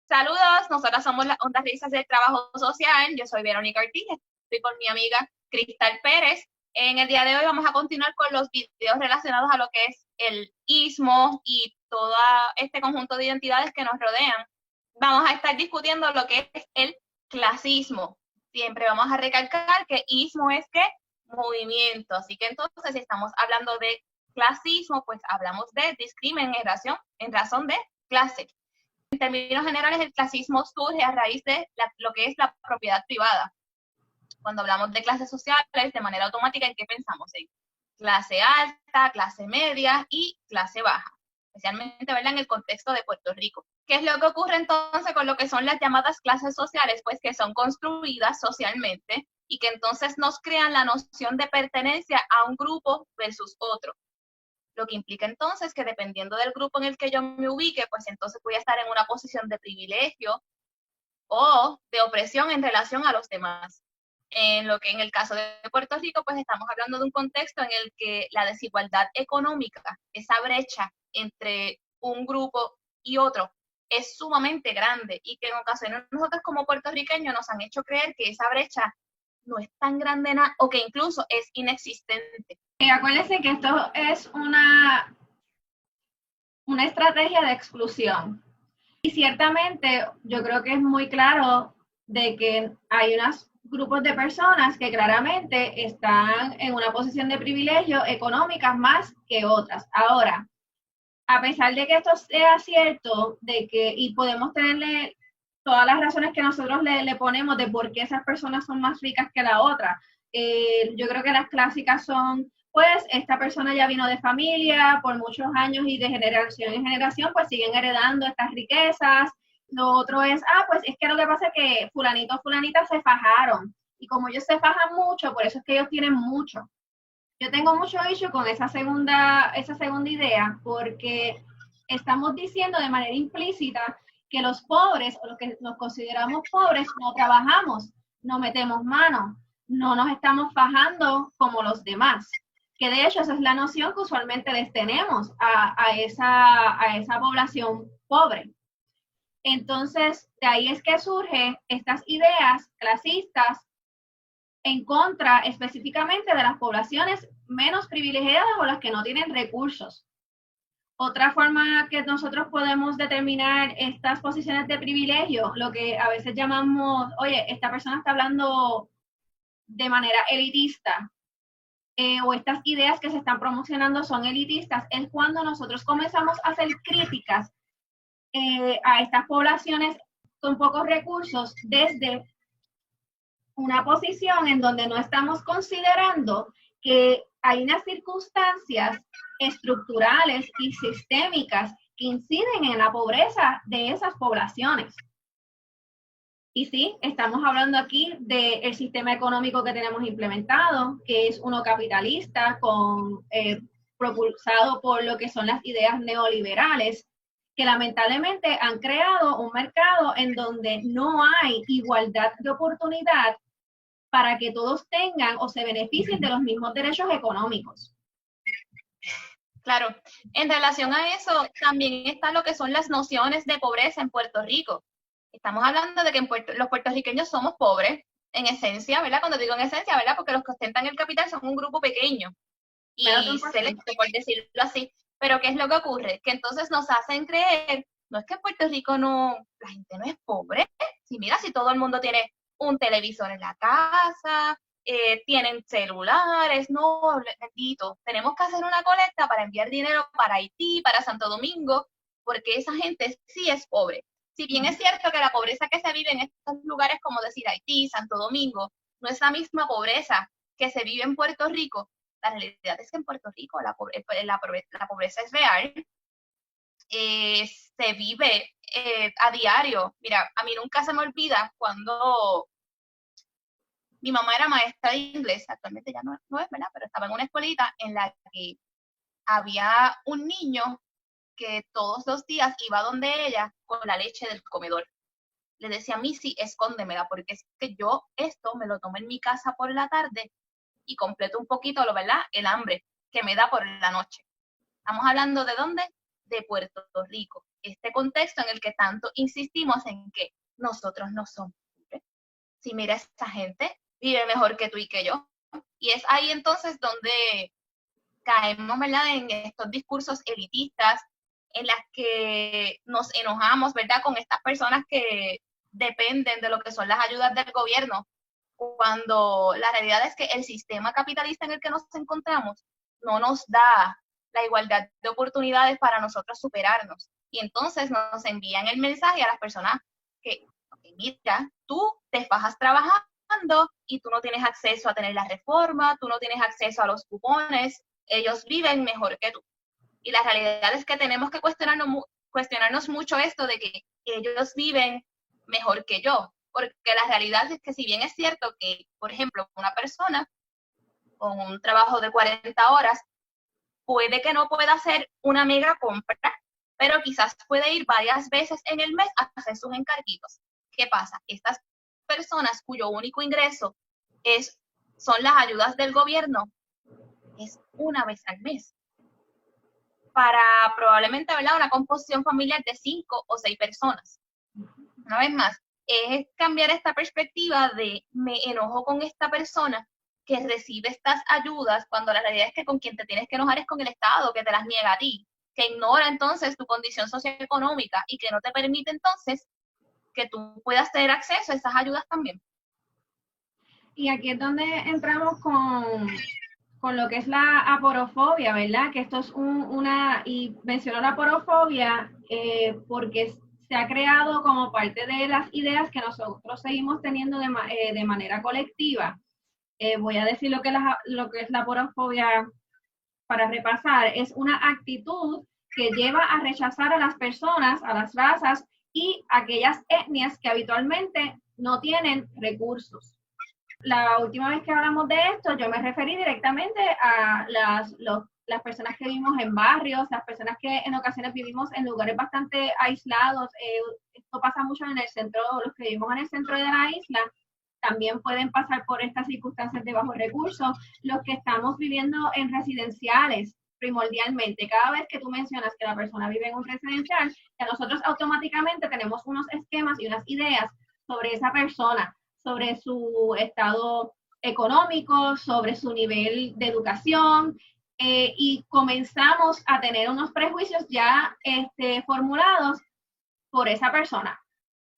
Saludos, nosotras somos las Ondas Risas del Trabajo Social. Yo soy Verónica Ortiz, estoy con mi amiga Cristal Pérez. En el día de hoy vamos a continuar con los videos relacionados a lo que es el ismo y todo este conjunto de identidades que nos rodean. Vamos a estar discutiendo lo que es el clasismo. Siempre vamos a recalcar que ismo es ¿qué? Movimiento. Así que entonces, si estamos hablando de clasismo, pues hablamos de discrimen en razón de clase. En términos generales, el clasismo surge a raíz de lo que es la propiedad privada. Cuando hablamos de clases sociales, de manera automática, ¿en qué pensamos? En clase alta, clase media y clase baja, especialmente, ¿verdad?, en el contexto de Puerto Rico. ¿Qué es lo que ocurre entonces con lo que son las llamadas clases sociales? Pues que son construidas socialmente y que entonces nos crean la noción de pertenencia a un grupo versus otro. Lo que implica entonces que dependiendo del grupo en el que yo me ubique, pues entonces voy a estar en una posición de privilegio o de opresión en relación a los demás. En el caso de Puerto Rico, pues estamos hablando de un contexto en el que la desigualdad económica, esa brecha entre un grupo y otro, es sumamente grande y que en ocasiones nosotros como puertorriqueños nos han hecho creer que esa brecha no es tan grande o que incluso es inexistente. Acuérdense que esto es una estrategia de exclusión. Y ciertamente yo creo que es muy claro de que hay unos grupos de personas que claramente están en una posición de privilegio económica más que otras. Ahora, a pesar de que esto sea cierto, y podemos tenerle todas las razones que nosotros le ponemos de por qué esas personas son más ricas que la otra, yo creo que las clásicas son, pues, esta persona ya vino de familia por muchos años y de generación en generación, pues siguen heredando estas riquezas. Lo otro es, pues es que lo que pasa es que fulanito o fulanita se fajaron. Y como ellos se fajan mucho, por eso es que ellos tienen mucho. Yo tengo mucho issue con esa segunda idea, porque estamos diciendo de manera implícita que los pobres o los que nos consideramos pobres no trabajamos, no metemos mano, no nos estamos fajando como los demás. Que de hecho esa es la noción que usualmente les tenemos a esa población pobre. Entonces, de ahí es que surgen estas ideas clasistas en contra específicamente de las poblaciones menos privilegiadas o las que no tienen recursos. Otra forma que nosotros podemos determinar estas posiciones de privilegio, lo que a veces llamamos, oye, esta persona está hablando de manera elitista, o estas ideas que se están promocionando son elitistas, es cuando nosotros comenzamos a hacer críticas a estas poblaciones con pocos recursos desde una posición en donde no estamos considerando que hay unas circunstancias estructurales y sistémicas que inciden en la pobreza de esas poblaciones. Y sí, estamos hablando aquí del sistema económico que tenemos implementado, que es uno capitalista, propulsado por lo que son las ideas neoliberales, que lamentablemente han creado un mercado en donde no hay igualdad de oportunidad para que todos tengan o se beneficien de los mismos derechos económicos. Claro, en relación a eso, también está lo que son las nociones de pobreza en Puerto Rico. Estamos hablando de que los puertorriqueños somos pobres, en esencia, ¿verdad? Cuando digo en esencia, ¿verdad? Porque los que ostentan el capital son un grupo pequeño y selecto, por decirlo así. Pero ¿qué es lo que ocurre? Que entonces nos hacen creer, no es que en Puerto Rico la gente no es pobre. Si mira, si todo el mundo tiene un televisor en la casa, tienen celulares, no, bendito, tenemos que hacer una colecta para enviar dinero para Haití, para Santo Domingo, porque esa gente sí es pobre. Si bien es cierto que la pobreza que se vive en estos lugares, como decir Haití, Santo Domingo, no es la misma pobreza que se vive en Puerto Rico, la realidad es que en Puerto Rico la pobreza es real, se vive a diario. Mira, a mí nunca se me olvida cuando mi mamá era maestra de inglés, actualmente ya no es, ¿verdad? Pero estaba en una escuelita en la que había un niño que todos los días iba donde ella con la leche del comedor. Le decía a Missy, escóndemela, porque es que yo esto me lo tomo en mi casa por la tarde y completo un poquito, ¿verdad?, el hambre que me da por la noche. Estamos hablando de dónde? De Puerto Rico. este contexto en el que tanto insistimos en que nosotros no somos libres. Si mira, esta gente vive mejor que tú y que yo. Y es ahí entonces donde caemos, ¿verdad?, en estos discursos elitistas, en las que nos enojamos, ¿verdad?, con estas personas que dependen de lo que son las ayudas del gobierno, cuando la realidad es que el sistema capitalista en el que nos encontramos no nos da la igualdad de oportunidades para nosotros superarnos. Y entonces nos envían el mensaje a las personas que, mira, tú te fajas trabajando y tú no tienes acceso a tener la reforma, tú no tienes acceso a los cupones, ellos viven mejor que tú. Y la realidad es que tenemos que cuestionarnos mucho esto de que ellos viven mejor que yo, porque la realidad es que si bien es cierto que, por ejemplo, una persona con un trabajo de 40 horas puede que no pueda hacer una mega compra, pero quizás puede ir varias veces en el mes a hacer sus encarguitos. ¿Qué pasa? Estas personas cuyo único ingreso son las ayudas del gobierno, es una vez al mes, para probablemente, ¿verdad?, una composición familiar de 5 o 6 personas. Una vez más, es cambiar esta perspectiva de me enojo con esta persona que recibe estas ayudas, cuando la realidad es que con quien te tienes que enojar es con el Estado, que te las niega a ti, que ignora entonces tu condición socioeconómica y que no te permite entonces que tú puedas tener acceso a esas ayudas también. Y aquí es donde entramos con lo que es la aporofobia, ¿verdad? Que esto es y menciono la aporofobia porque se ha creado como parte de las ideas que nosotros seguimos teniendo de manera colectiva. Voy a decir lo que es la aporofobia para repasar. Es una actitud que lleva a rechazar a las personas, a las razas y aquellas etnias que habitualmente no tienen recursos. La última vez que hablamos de esto, yo me referí directamente a las personas que vivimos en barrios, las personas que en ocasiones vivimos en lugares bastante aislados. Esto pasa mucho en el centro, los que vivimos en el centro de la isla, también pueden pasar por estas circunstancias de bajos recursos. Los que estamos viviendo en residenciales, primordialmente, cada vez que tú mencionas que la persona vive en un residencial, ya nosotros automáticamente tenemos unos esquemas y unas ideas sobre esa persona, sobre su estado económico, sobre su nivel de educación, y comenzamos a tener unos prejuicios ya formulados por esa persona,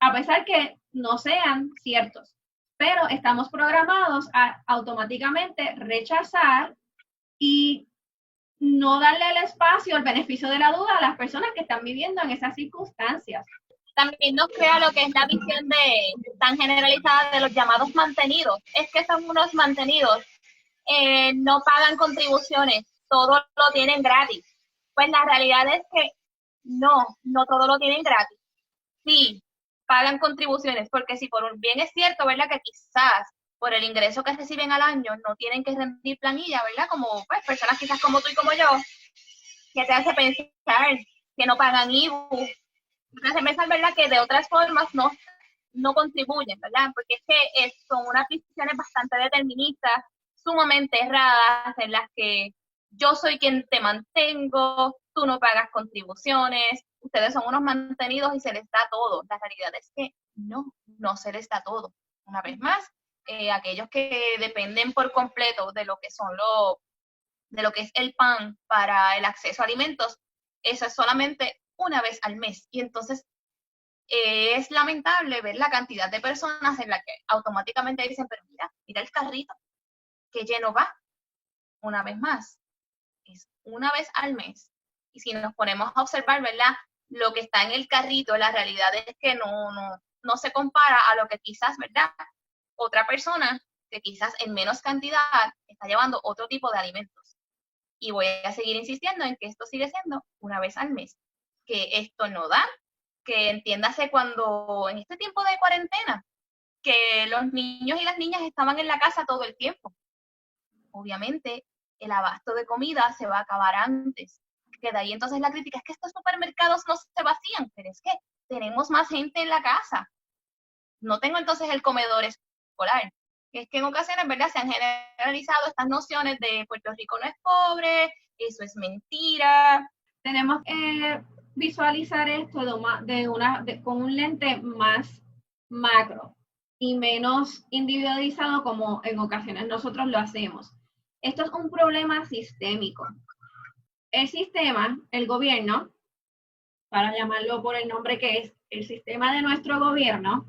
a pesar que no sean ciertos, pero estamos programados a automáticamente rechazar y no darle el espacio, el beneficio de la duda a las personas que están viviendo en esas circunstancias. También nos crea lo que es la visión tan generalizada de los llamados mantenidos. Es que son unos mantenidos, no pagan contribuciones, todo lo tienen gratis. Pues la realidad es que no todo lo tienen gratis. Sí, pagan contribuciones, porque si por un bien es cierto, ¿verdad?, que quizás por el ingreso que reciben al año no tienen que rendir planilla, ¿verdad?, como pues personas quizás como tú y como yo, que te hace pensar que no pagan IBU, te hace pensar, ¿verdad?, que de otras formas no contribuyen, ¿verdad?, porque es que son unas visiones bastante deterministas, sumamente erradas, en las que yo soy quien te mantengo, tú no pagas contribuciones, ustedes son unos mantenidos y se les da todo. La realidad es que no se les da todo. Una vez más, aquellos que dependen por completo de lo que de lo que es el pan para el acceso a alimentos, eso es solamente una vez al mes. Y entonces es lamentable ver la cantidad de personas en la que automáticamente dicen, pero mira el carrito, que lleno va. Una vez más, es una vez al mes. Y si nos ponemos a observar, ¿verdad?, lo que está en el carrito, la realidad es que no se compara a lo que quizás, ¿verdad?, otra persona que quizás en menos cantidad está llevando otro tipo de alimentos. Y voy a seguir insistiendo en que esto sigue siendo una vez al mes. Que esto no da, que entiéndase cuando en este tiempo de cuarentena, que los niños y las niñas estaban en la casa todo el tiempo. Obviamente, el abasto de comida se va a acabar antes. Que de ahí entonces la crítica es que estos supermercados no se vacían, pero es que tenemos más gente en la casa. No tengo entonces el comedor escolar. Es que en ocasiones, ¿verdad?, se han generalizado estas nociones de Puerto Rico no es pobre, eso es mentira. Tenemos que visualizar esto con un lente más macro y menos individualizado como en ocasiones nosotros lo hacemos. Esto es un problema sistémico. El sistema, el gobierno, para llamarlo por el nombre que es, el sistema de nuestro gobierno,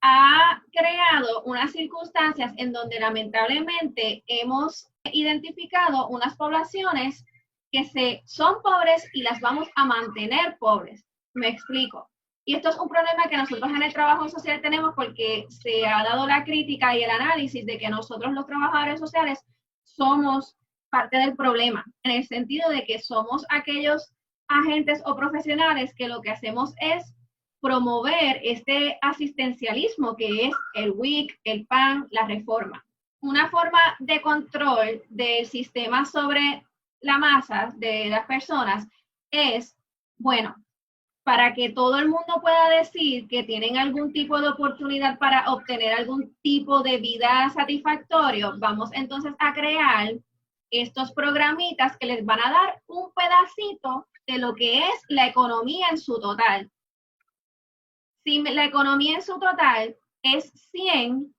ha creado unas circunstancias en donde lamentablemente hemos identificado unas poblaciones que son pobres y las vamos a mantener pobres. Me explico. Y esto es un problema que nosotros en el trabajo social tenemos porque se ha dado la crítica y el análisis de que nosotros los trabajadores sociales somos parte del problema, en el sentido de que somos aquellos agentes o profesionales que lo que hacemos es promover este asistencialismo que es el WIC, el PAN, la reforma. Una forma de control del sistema sobre la masa de las personas es, bueno, para que todo el mundo pueda decir que tienen algún tipo de oportunidad para obtener algún tipo de vida satisfactorio, vamos entonces a crear estos programitas que les van a dar un pedacito de lo que es la economía en su total. Si la economía en su total es 100,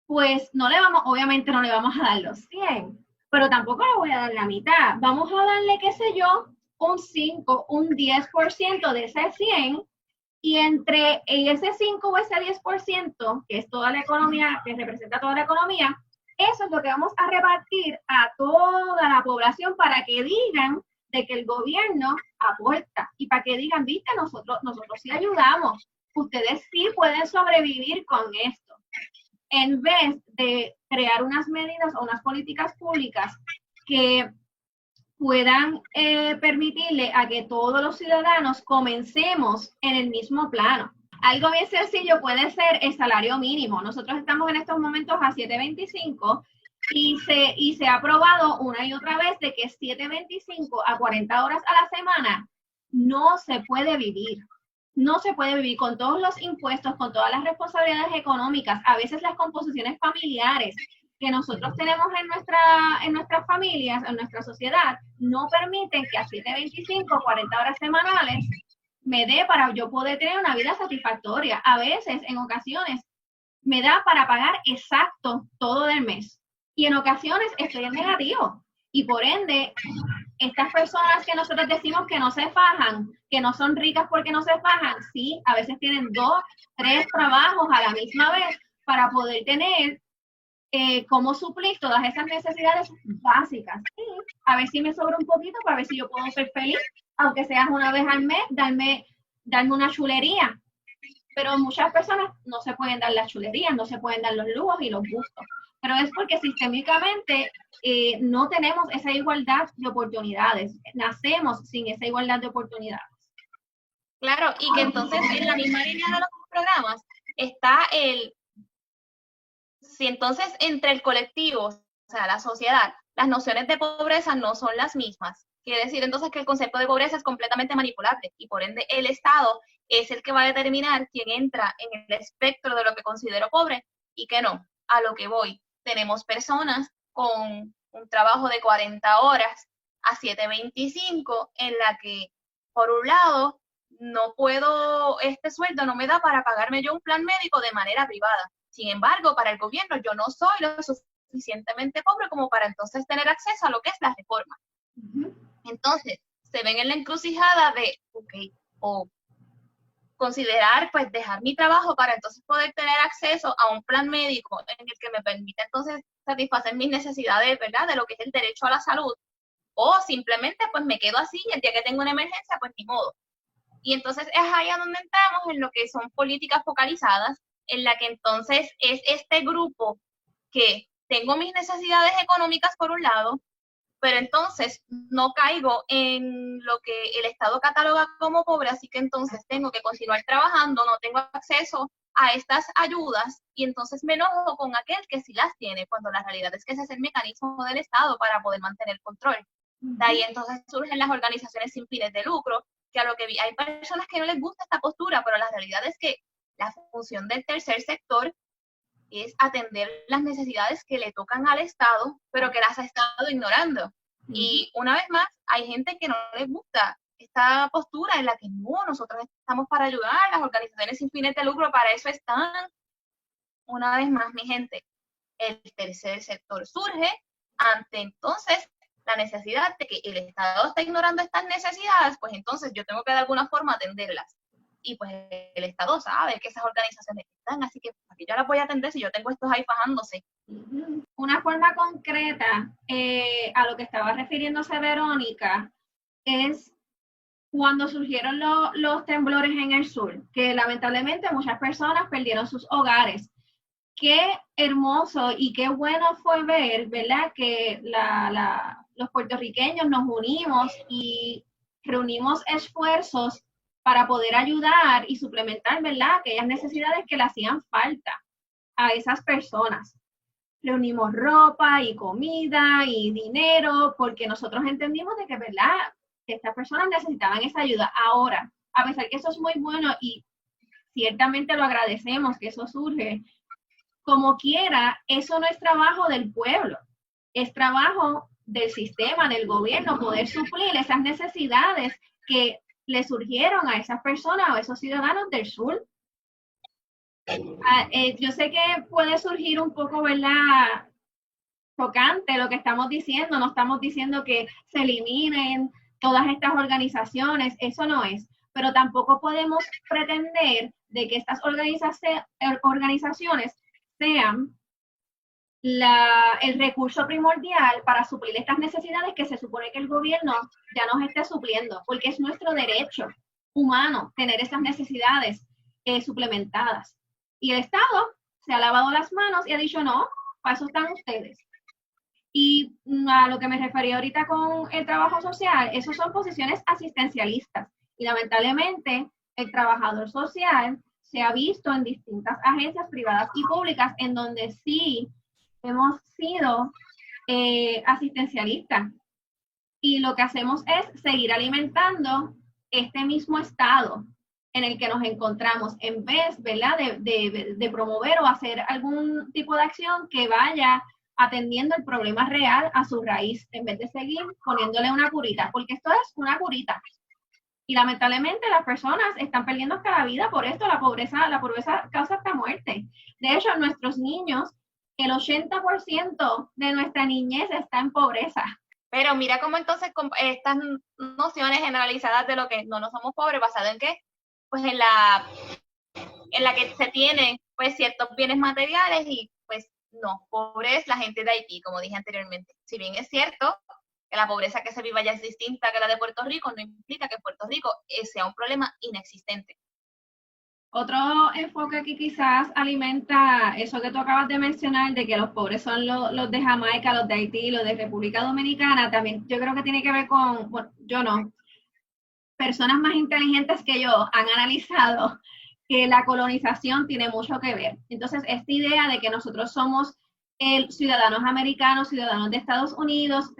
pues obviamente no le vamos a dar los 100, pero tampoco le voy a dar la mitad. Vamos a darle, qué sé yo, un 5, un 10% de ese 100, y entre ese 5 o ese 10%, que es toda la economía, que representa toda la economía, eso es lo que vamos a repartir a toda la población para que digan de que el gobierno aporta y para que digan, viste, nosotros sí ayudamos, ustedes sí pueden sobrevivir con esto, en vez de crear unas medidas o unas políticas públicas que puedan permitirle a que todos los ciudadanos comencemos en el mismo plano. Algo bien sencillo puede ser el salario mínimo. Nosotros estamos en estos momentos a 7.25 y se ha probado una y otra vez de que 7.25 a 40 horas a la semana no se puede vivir. No se puede vivir con todos los impuestos, con todas las responsabilidades económicas, a veces las composiciones familiares que nosotros tenemos en nuestras familias, en nuestra sociedad, no permiten que a 7.25, 40 horas semanales me dé para yo poder tener una vida satisfactoria. A veces, en ocasiones, me da para pagar exacto todo del mes. Y en ocasiones estoy en negativo. Y por ende, estas personas que nosotros decimos que no se fajan, que no son ricas porque no se fajan, sí, a veces tienen 2, 3 trabajos a la misma vez para poder tener cómo suplir todas esas necesidades básicas. Y a ver si me sobra un poquito para ver si yo puedo ser feliz, aunque sea una vez al mes, darme una chulería. Pero muchas personas no se pueden dar las chulerías, no se pueden dar los lujos y los gustos. Pero es porque sistémicamente no tenemos esa igualdad de oportunidades. Nacemos sin esa igualdad de oportunidades. Claro, y que entonces en la misma línea de los programas está si entonces entre el colectivo, o sea, la sociedad, las nociones de pobreza no son las mismas, quiere decir entonces que el concepto de pobreza es completamente manipulable y por ende el Estado es el que va a determinar quién entra en el espectro de lo que considero pobre y que no. A lo que voy, tenemos personas con un trabajo de 40 horas a 7.25 en la que, por un lado, no puedo, este sueldo no me da para pagarme yo un plan médico de manera privada. Sin embargo, para el gobierno yo no soy lo suficientemente pobre como para entonces tener acceso a lo que es la reforma. Entonces, se ven en la encrucijada de, o considerar, pues, dejar mi trabajo para entonces poder tener acceso a un plan médico en el que me permita entonces satisfacer mis necesidades, ¿verdad?, de lo que es el derecho a la salud, o simplemente, pues, me quedo así y el día que tengo una emergencia, pues, ni modo. Y entonces es ahí a donde entramos en lo que son políticas focalizadas, en la que entonces es este grupo que tengo mis necesidades económicas por un lado, pero entonces no caigo en lo que el Estado cataloga como pobre, así que entonces tengo que continuar trabajando, no tengo acceso a estas ayudas y entonces me enojo con aquel que sí las tiene, cuando la realidad es que ese es el mecanismo del Estado para poder mantener control. De ahí entonces surgen las organizaciones sin fines de lucro, que a lo que hay personas que no les gusta esta postura, pero la realidad es que la función del tercer sector es atender las necesidades que le tocan al Estado, pero que las ha estado ignorando. Y una vez más, hay gente que no les gusta esta postura en la que no, nosotros estamos para ayudar, las organizaciones sin fines de lucro para eso están. Una vez más, mi gente, el tercer sector surge ante entonces la necesidad de que el Estado está ignorando estas necesidades, pues entonces yo tengo que de alguna forma atenderlas. Y pues el Estado sabe que esas organizaciones están, así que ¿para qué yo las voy a atender si yo tengo estos ahí fajándose? Una forma concreta a lo que estaba refiriéndose Verónica es cuando surgieron los temblores en el sur, que lamentablemente muchas personas perdieron sus hogares. Qué hermoso y qué bueno fue ver, ¿verdad?, que los puertorriqueños nos unimos y reunimos esfuerzos para poder ayudar y suplementar, ¿verdad?, aquellas necesidades que le hacían falta a esas personas. Reunimos ropa y comida y dinero porque nosotros entendimos de que, ¿verdad?, que estas personas necesitaban esa ayuda. Ahora, a pesar que eso es muy bueno y ciertamente lo agradecemos que eso surge, como quiera, eso no es trabajo del pueblo, es trabajo del sistema, del gobierno, poder suplir esas necesidades que le surgieron a esas personas o a esos ciudadanos del sur. Yo sé que puede surgir un poco, ¿verdad?, chocante lo que estamos diciendo, no estamos diciendo que se eliminen todas estas organizaciones, eso no es, pero tampoco podemos pretender de que estas organizaciones sean el recurso primordial para suplir estas necesidades que se supone que el gobierno ya nos esté supliendo, porque es nuestro derecho humano tener esas necesidades suplementadas. Y el Estado se ha lavado las manos y ha dicho, no, para eso están ustedes. Y a lo que me refería ahorita con el trabajo social, esos son posiciones asistencialistas. Y lamentablemente el trabajador social se ha visto en distintas agencias privadas y públicas en donde sí hemos sido asistencialistas. Y lo que hacemos es seguir alimentando este mismo estado en el que nos encontramos, en vez, ¿verdad?, de promover o hacer algún tipo de acción que vaya atendiendo el problema real a su raíz, en vez de seguir poniéndole una curita, porque esto es una curita. Y lamentablemente las personas están perdiendo hasta la vida por esto, la pobreza causa hasta muerte. De hecho, nuestros niños, el 80% de nuestra niñez está en pobreza. Pero mira cómo entonces estas nociones generalizadas de lo que no somos pobres, ¿basado en qué? Pues en la que se tienen pues ciertos bienes materiales y pues no, pobre es la gente de Haití, como dije anteriormente. Si bien es cierto que la pobreza que se vive allá es distinta que la de Puerto Rico, no implica que Puerto Rico sea un problema inexistente. Otro enfoque que quizás alimenta eso que tú acabas de mencionar, de que los pobres son los de Jamaica, los de Haití, los de República Dominicana, también yo creo que tiene que ver con, bueno, yo no, personas más inteligentes que yo han analizado que la colonización tiene mucho que ver. Entonces, esta idea de que nosotros somos ciudadanos americanos, ciudadanos de Estados Unidos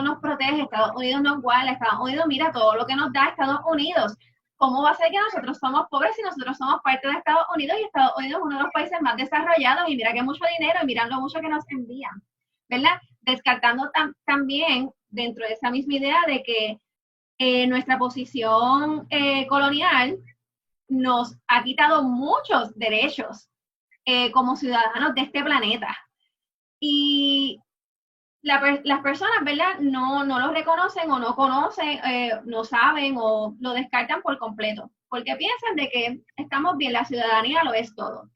nos protege, Estados Unidos nos guarda, Estados Unidos mira todo lo que nos da Estados Unidos. ¿Cómo va a ser que nosotros somos pobres si nosotros somos parte de Estados Unidos y Estados Unidos es uno de los países más desarrollados y mira que mucho dinero y mira lo mucho que nos envían, ¿verdad? Descartando también dentro de esa misma idea de que nuestra posición colonial nos ha quitado muchos derechos como ciudadanos de este planeta. Y las personas, ¿verdad?, no lo reconocen o no conocen, no saben o lo descartan por completo, porque piensan de que estamos bien, la ciudadanía lo es todo.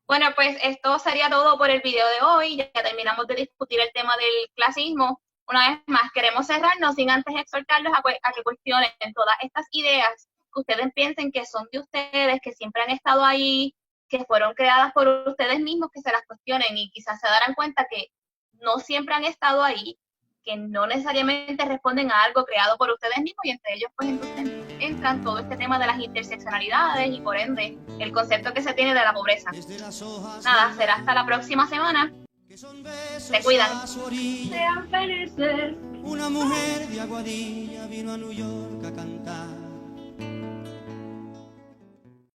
Bueno, pues esto sería todo por el video de hoy. Ya terminamos de discutir el tema del clasismo. Una vez más, queremos cerrarnos sin antes exhortarlos a que cuestionen todas estas ideas que ustedes piensen que son de ustedes, que siempre han estado ahí, que fueron creadas por ustedes mismos, que se las cuestionen y quizás se darán cuenta que no siempre han estado ahí, que no necesariamente responden a algo creado por ustedes mismos y entre ellos pues entonces entran todo este tema de las interseccionalidades y por ende el concepto que se tiene de la pobreza. Nada, será hasta la próxima semana. Se cuidan. Sean felices. Una mujer de Aguadilla vino a New York a cantar.